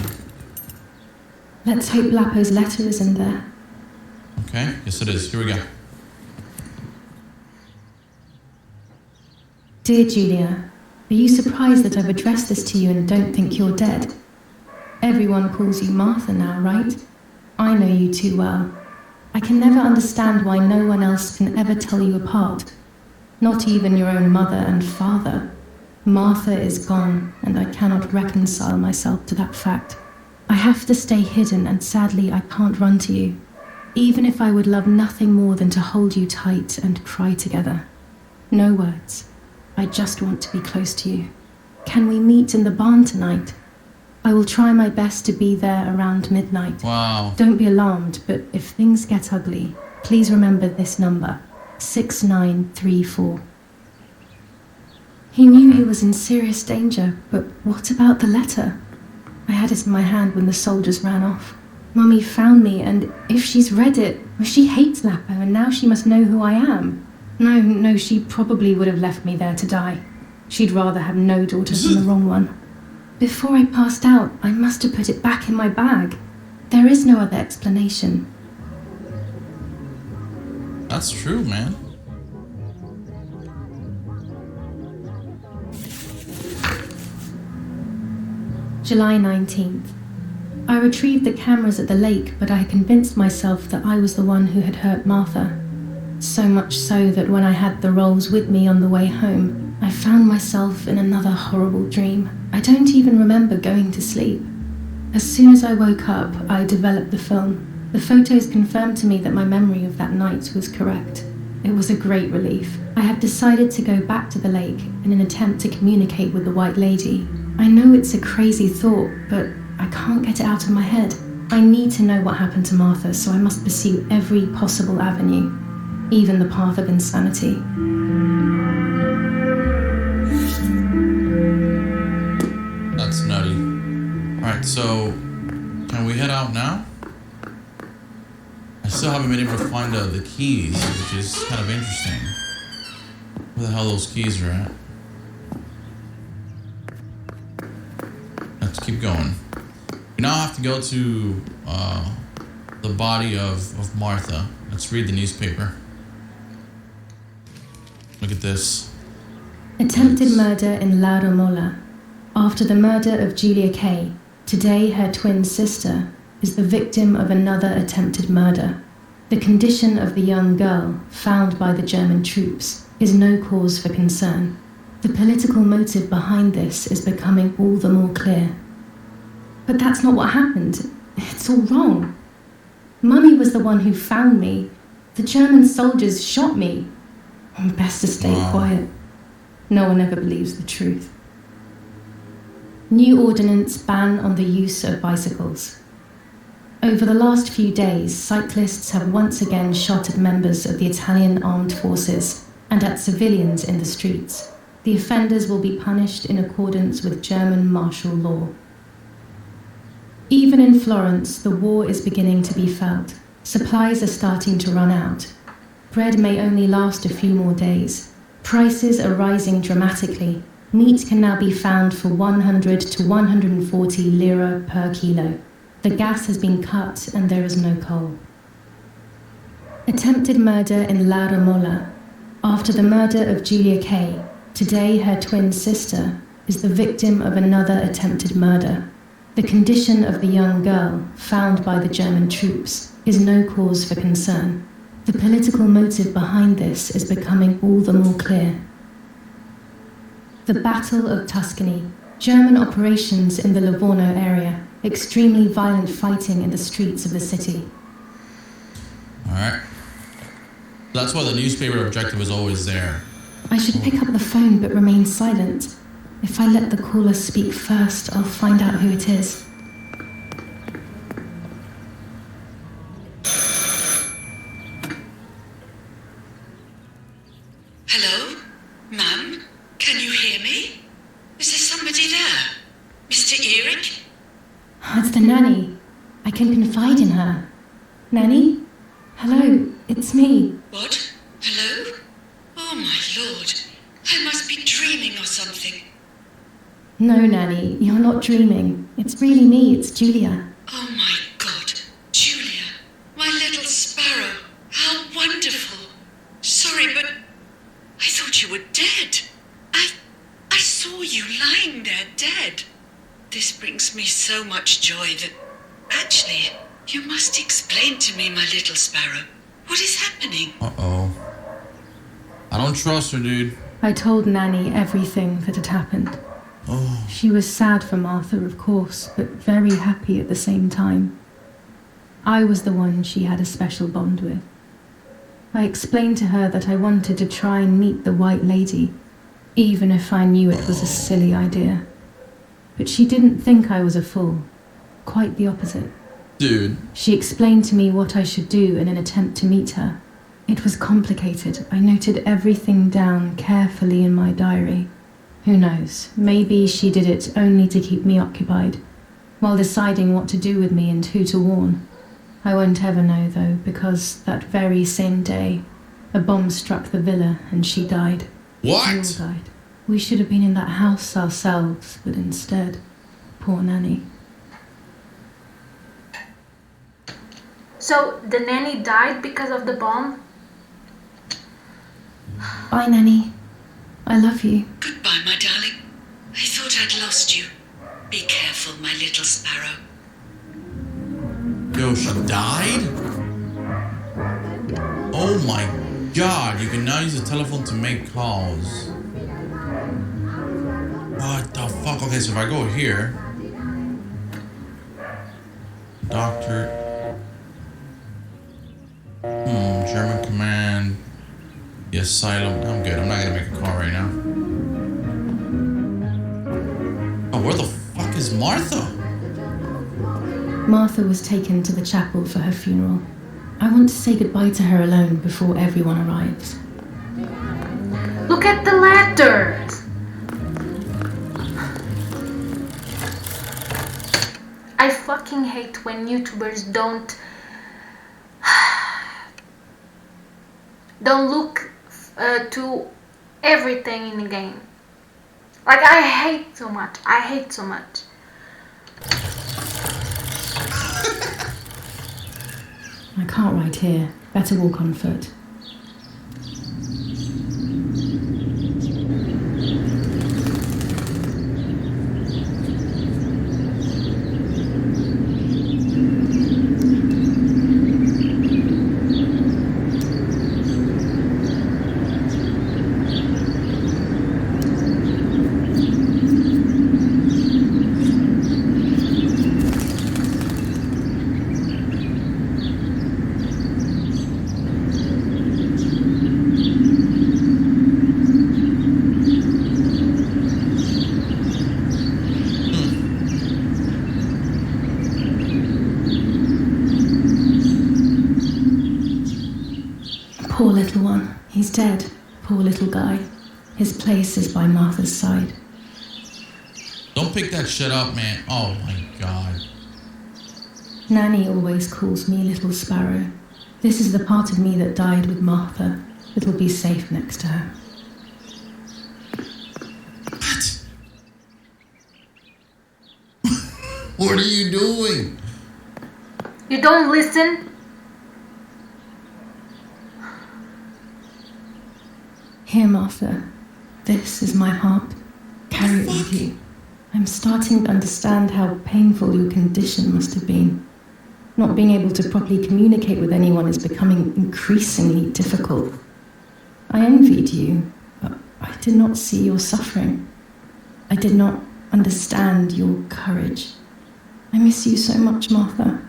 Let's hope Lapo's letter is in there. Okay, yes it is. Here we go. Dear Giulia, are you surprised that I've addressed this to you and don't think you're dead? Everyone calls you Martha now, right? I know you too well. I can never understand why no one else can ever tell you apart. Not even your own mother and father. Martha is gone, and I cannot reconcile myself to that fact. I have to stay hidden, and sadly I can't run to you. Even if I would love nothing more than to hold you tight and cry together. No words. I just want to be close to you. Can we meet in the barn tonight? I will try my best to be there around midnight. Wow. Don't be alarmed, but if things get ugly, please remember this number, 6934. He knew he was in serious danger, but what about the letter? I had it in my hand when the soldiers ran off. Mummy found me, and if she's read it, well, she hates Lapo, and now she must know who I am. No, she probably would have left me there to die. She'd rather have no daughter than the wrong one. Before I passed out, I must have put it back in my bag. There is no other explanation. That's true, man. July 19th. I retrieved the cameras at the lake, but I convinced myself that I was the one who had hurt Martha. So much so that when I had the rolls with me on the way home, I found myself in another horrible dream. I don't even remember going to sleep. As soon as I woke up, I developed the film. The photos confirmed to me that my memory of that night was correct. It was a great relief. I have decided to go back to the lake in an attempt to communicate with the White Lady. I know it's a crazy thought, but I can't get it out of my head. I need to know what happened to Martha, so I must pursue every possible avenue, even the path of insanity. That's nutty. Alright, so can we head out now? I still haven't been able to find the keys, which is kind of interesting. Where the hell those keys are at? keep going. We now have to go to the body of Martha. Let's read the newspaper. Look at this. Attempted murder in La Romola. After the murder of Giulia K, today her twin sister is the victim of another attempted murder. The condition of the young girl, found by the German troops, is no cause for concern. The political motive behind this is becoming all the more clear. But that's not what happened. It's all wrong. Mummy was the one who found me. The German soldiers shot me. Best to stay quiet. No one ever believes the truth. New ordinance ban on the use of bicycles. Over the last few days, cyclists have once again shot at members of the Italian armed forces and at civilians in the streets. The offenders will be punished in accordance with German martial law. Even in Florence, the war is beginning to be felt. Supplies are starting to run out. Bread may only last a few more days. Prices are rising dramatically. Meat can now be found for 100 to 140 lira per kilo. The gas has been cut and there is no coal. Attempted murder in La Romola. After the murder of Giulia K, today her twin sister is the victim of another attempted murder. The condition of the young girl, found by the German troops, is no cause for concern. The political motive behind this is becoming all the more clear. The Battle of Tuscany. German operations in the Livorno area. Extremely violent fighting in the streets of the city. Alright. That's why the newspaper objective is always there. I should pick up the phone but remain silent. If I let the caller speak first, I'll find out who it is. Hello? Ma'am? Can you hear me? Is there somebody there? Mr. Eric? It's the nanny. I can confide in her. Nanny? Hello, it's me. What? Hello? Oh my lord. I must be dreaming or something. No, Nanny, you're not dreaming. It's really me, it's Giulia. Oh my god. Giulia. My little sparrow. How wonderful. Sorry, but I thought you were dead. I saw you lying there dead. This brings me so much joy that... Actually, you must explain to me, my little sparrow. What is happening? Uh-oh. I don't trust her, dude. I told Nanny everything that had happened. Oh. She was sad for Martha, of course, but very happy at the same time. I was the one she had a special bond with. I explained to her that I wanted to try and meet the White Lady, even if I knew it was a silly idea. But she didn't think I was a fool. Quite the opposite. Dude. She explained to me what I should do in an attempt to meet her. It was complicated. I noted everything down carefully in my diary. Who knows, maybe she did it only to keep me occupied, while deciding what to do with me and who to warn. I won't ever know, though, because that very same day, a bomb struck the villa and she died. What? We all died. We should have been in that house ourselves, but instead, poor Nanny. So the nanny died because of the bomb? Bye, Nanny. I love you. Goodbye, my darling. I thought I'd lost you. Be careful, my little sparrow. Yo, she died? Oh my god, you can now use the telephone to make calls. What the fuck? Okay, so if I go here... Doctor... German command... The asylum... I'm good, I'm not gonna make a call right now. Oh, where the fuck is Martha? Martha was taken to the chapel for her funeral. I want to say goodbye to her alone before everyone arrives. Look at the letters! I fucking hate when YouTubers don't look to everything in the game. Like, I hate so much. I can't ride here. Better walk on foot. Poor little one. He's dead. Poor little guy. His place is by Martha's side. Don't pick that shit up, man. Oh my god. Nanny always calls me Little Sparrow. This is the part of me that died with Martha. It'll be safe next to her. What? What are you doing? You don't listen? Here, Martha. This is my heart. Carry it with you. I'm starting to understand how painful your condition must have been. Not being able to properly communicate with anyone is becoming increasingly difficult. I envied you, but I did not see your suffering. I did not understand your courage. I miss you so much, Martha.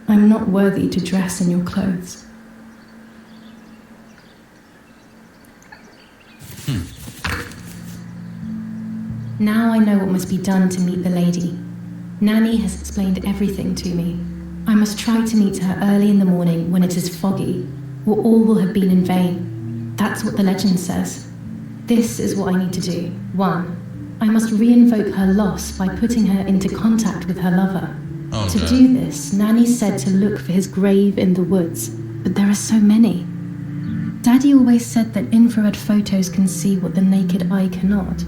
I'm not worthy to dress in your clothes. Now I know what must be done to meet the lady. Nanny has explained everything to me. I must try to meet her early in the morning when it is foggy, or all will have been in vain. That's what the legend says. This is what I need to do. 1. I must re-invoke her loss by putting her into contact with her lover. Okay. To do this, Nanny said to look for his grave in the woods, but there are so many. Daddy always said that infrared photos can see what the naked eye cannot.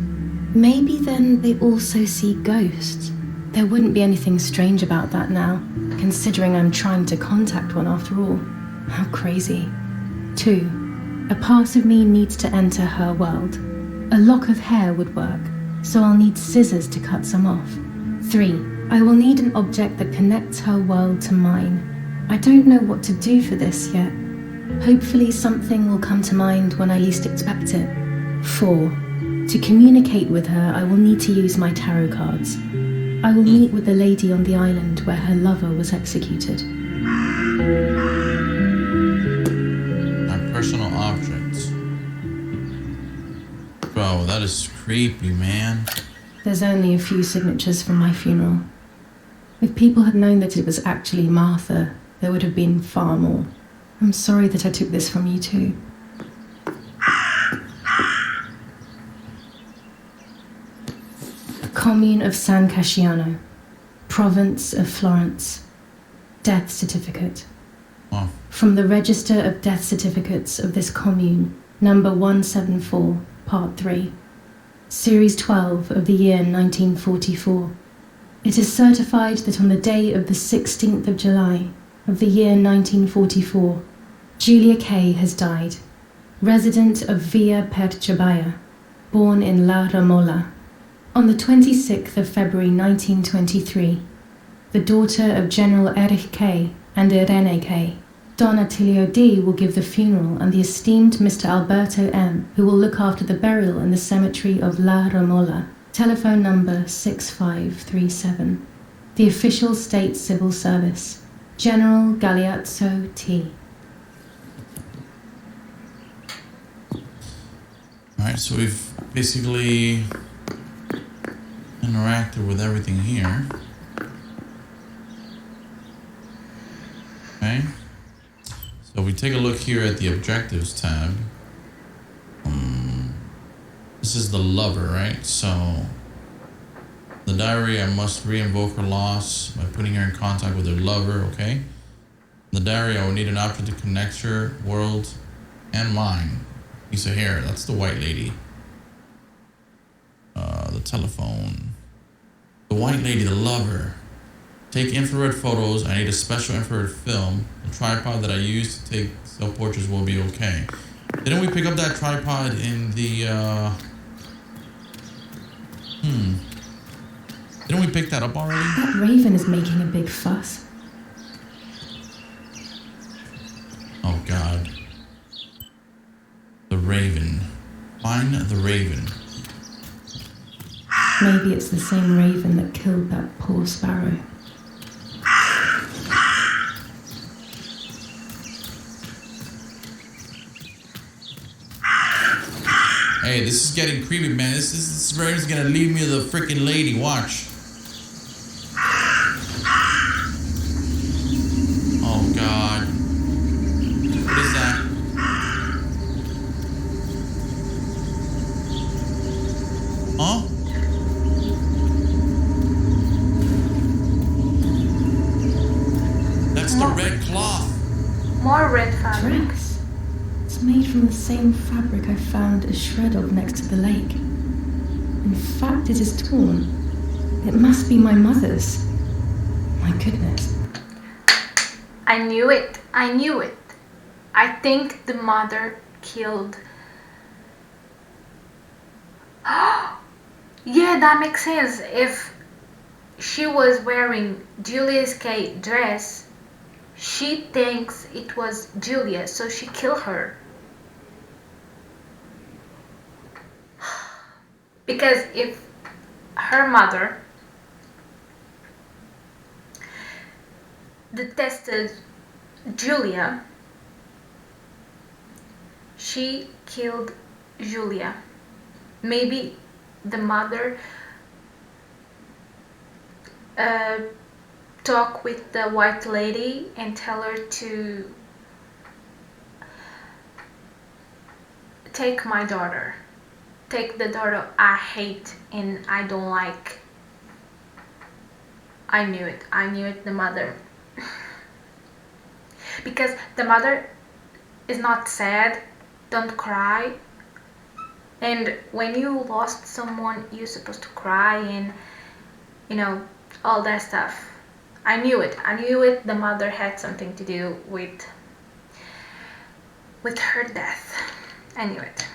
Maybe then they also see ghosts. There wouldn't be anything strange about that now, considering I'm trying to contact one after all. How crazy. 2. A part of me needs to enter her world. A lock of hair would work, so I'll need scissors to cut some off. 3. I will need an object that connects her world to mine. I don't know what to do for this yet. Hopefully something will come to mind when I least expect it. 4. To communicate with her, I will need to use my tarot cards. I will meet with the lady on the island where her lover was executed. My personal objects. Bro, that is creepy, man. There's only a few signatures from my funeral. If people had known that it was actually Martha, there would have been far more. I'm sorry that I took this from you too. Commune of San Casciano, Province of Florence. Death certificate. Oh. From the Register of Death Certificates of this commune, number 174, part 3. Series 12 of the year 1944. It is certified that on the day of the 16th of July of the year 1944, Giulia K. has died, resident of Via Perciabaya, born in La Ramola. On the 26th of February 1923, the daughter of General Erich K. and Irene K. Don Attilio D. will give the funeral, and the esteemed Mr. Alberto M., who will look after the burial in the cemetery of La Ramola. Telephone number 6537. The official state civil service. General Galeazzo T. Alright, so we've basically interacted with everything here. Okay. So if we take a look here at the objectives tab. This is the lover, right? So the diary, I must re-invoke her loss by putting her in contact with her lover, okay? In the diary, I will need an object to connect her world and mine. Piece of hair, that's the white lady. The telephone. The white lady, the lover. Take infrared photos. I need a special infrared film. The tripod that I use to take self-portraits will be okay. Didn't we pick up that tripod in the, Didn't we pick that up already? That raven is making a big fuss. Oh, God. The raven. Find the raven. Maybe it's the same raven that killed that poor sparrow. Hey, this is getting creepy, man. This raven's gonna lead me to the freaking lady. Watch. Oh, God. What is that? Huh? That's the red cloth. More red fabric. Dress. It's made from the same fabric I found a shred of next to the lake. In fact, it is torn. It must be my mother's. My goodness. I knew it. I knew it. I think the mother killed. Yeah, that makes sense. If she was wearing Julia's K dress, she thinks it was Julia, so she killed her. Because if her mother detested Julia, she killed Julia. Maybe the mother talk with the white lady and tell her to take my daughter. Take the daughter I hate and I don't like. I knew it. I knew it, the mother. Because the mother is not sad, don't cry. And when you lost someone, you're supposed to cry and, you know, all that stuff. I knew it. I knew it. The mother had something to do with her death. I knew it.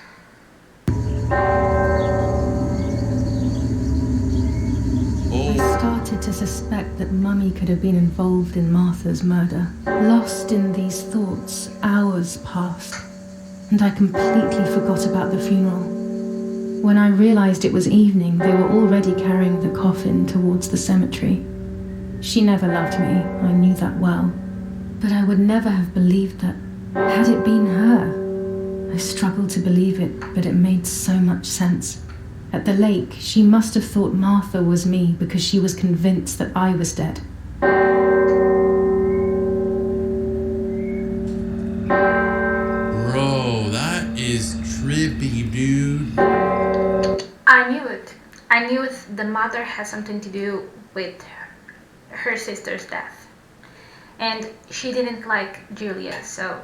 I started to suspect that Mummy could have been involved in Martha's murder. Lost in these thoughts, hours passed, and I completely forgot about the funeral. When I realized it was evening, they were already carrying the coffin towards the cemetery. She never loved me, I knew that well, but I would never have believed that. Had it been her? I struggled to believe it, but it made so much sense. At the lake, she must have thought Martha was me because she was convinced that I was dead. Bro, that is trippy, dude. I knew it. I knew it. The mother has something to do with her sister's death. And she didn't like Julia, so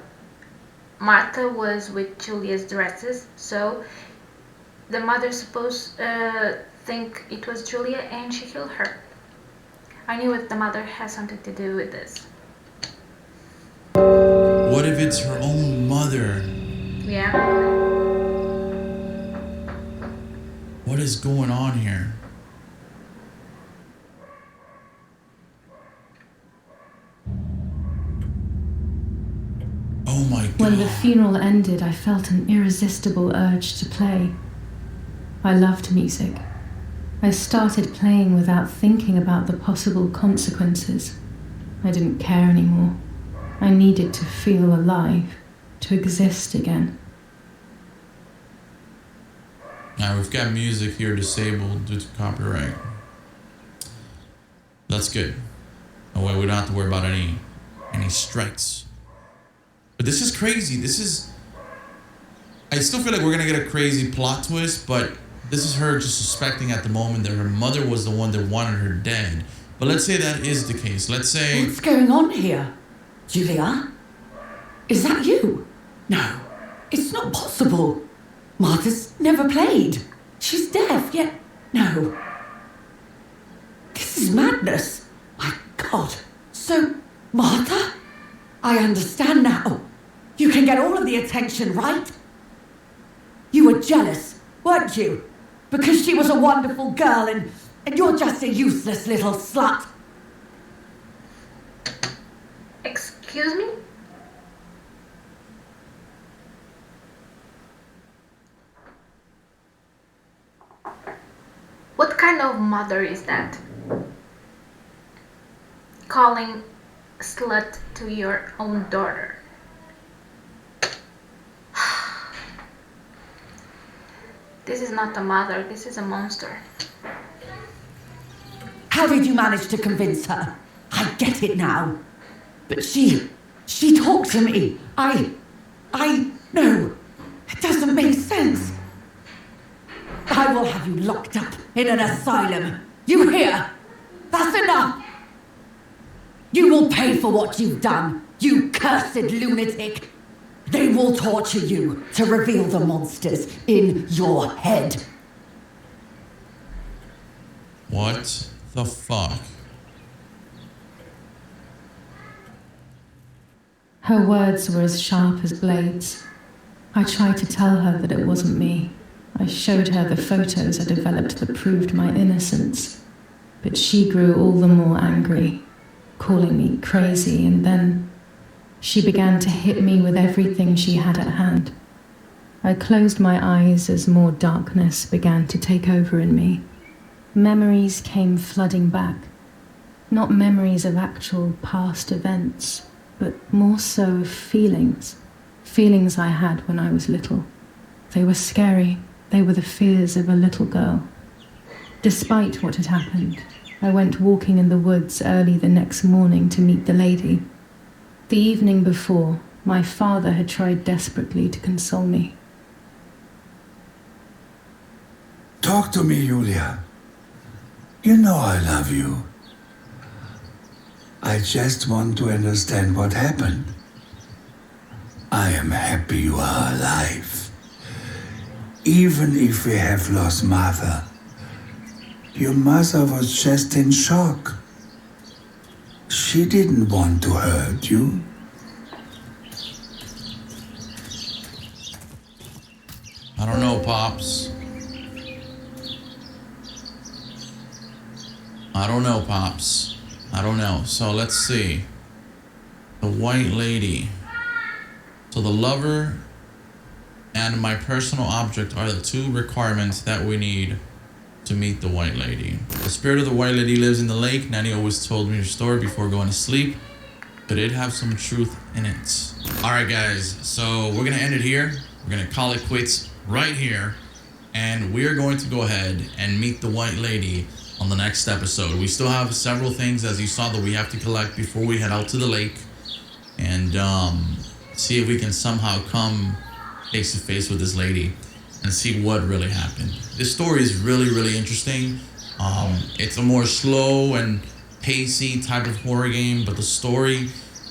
Martha was with Julia's dresses, so the mother supposed think it was Julia and she killed her. I knew it. The mother has something to do with this. What if it's her own mother? Yeah. What is going on here? Oh my God. When the funeral ended, I felt an irresistible urge to play. I loved music. I started playing without thinking about the possible consequences. I didn't care anymore. I needed to feel alive, to exist again. Now we've got music here disabled due to copyright. That's good. No way, we don't have to worry about any strikes. But this is crazy. I still feel like we're gonna get a crazy plot twist, but this is her just suspecting at the moment that her mother was the one that wanted her dead. But let's say that is the case. Let's say... What's going on here? Julia? Is that you? No, it's not possible. Martha's never played. She's deaf, yet... No. This is madness. I God! So, Martha? I understand now. You can get all of the attention, right? You were jealous, weren't you? Because she was a wonderful girl and you're just a useless little slut. Excuse me? What kind of mother is that? Calling slut to your own daughter. This is not a mother, this is a monster. How did you manage to convince her? I get it now. But she talked to me. No, it doesn't make sense. I will have you locked up in an asylum. You hear? That's enough. You will pay for what you've done, you cursed lunatic. They will torture you to reveal the monsters in your head. What the fuck? Her words were as sharp as blades. I tried to tell her that it wasn't me. I showed her the photos I developed that proved my innocence. But she grew all the more angry, calling me crazy, and then she began to hit me with everything she had at hand. I closed my eyes as more darkness began to take over in me. Memories came flooding back. Not memories of actual past events, but more so of feelings. Feelings I had when I was little. They were scary. They were the fears of a little girl. Despite what had happened, I went walking in the woods early the next morning to meet the lady. The evening before, my father had tried desperately to console me. Talk to me, Julia. You know I love you. I just want to understand what happened. I am happy you are alive. Even if we have lost Mother, your mother was just in shock. She didn't want to hurt you. I don't know, Pops. I don't know, Pops. I don't know. So let's see. The White Lady. So the lover and my personal object are the two requirements that we need to meet the White Lady. The spirit of the White Lady lives in the lake. Nanny always told me her story before going to sleep, but it have some truth in it. All right, guys. So we're gonna end it here. We're gonna call it quits right here, and we're going to go ahead and meet the White Lady on the next episode. We still have several things, as you saw, that we have to collect before we head out to the lake, and see if we can somehow come face to face with this lady and see what really happened. This story is really, really interesting. It's a more slow and pacey type of horror game, but the story,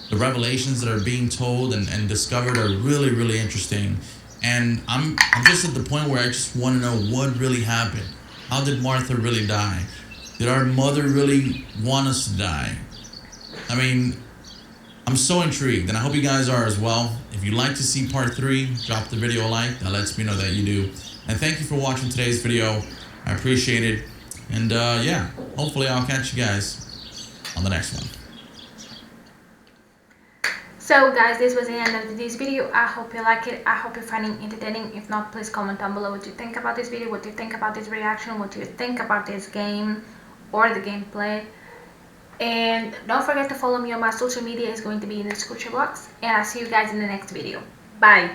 the revelations that are being told and discovered are really, really interesting. And I'm just at the point where I just want to know what really happened. How did Martha really die? Did our mother really want us to die? I mean, I'm so intrigued, and I hope you guys are as well. If you'd like to see part 3, drop the video a like. That lets me know that you do. And thank you for watching today's video. I appreciate it. And yeah, hopefully I'll catch you guys on the next one. So guys, this was the end of this video. I hope you like it. I hope you're finding it entertaining. If not, please comment down below what you think about this video, what you think about this reaction, what you think about this game or the gameplay. And don't forget to follow me on my social media. It's going to be in the description box. And I'll see you guys in the next video. Bye.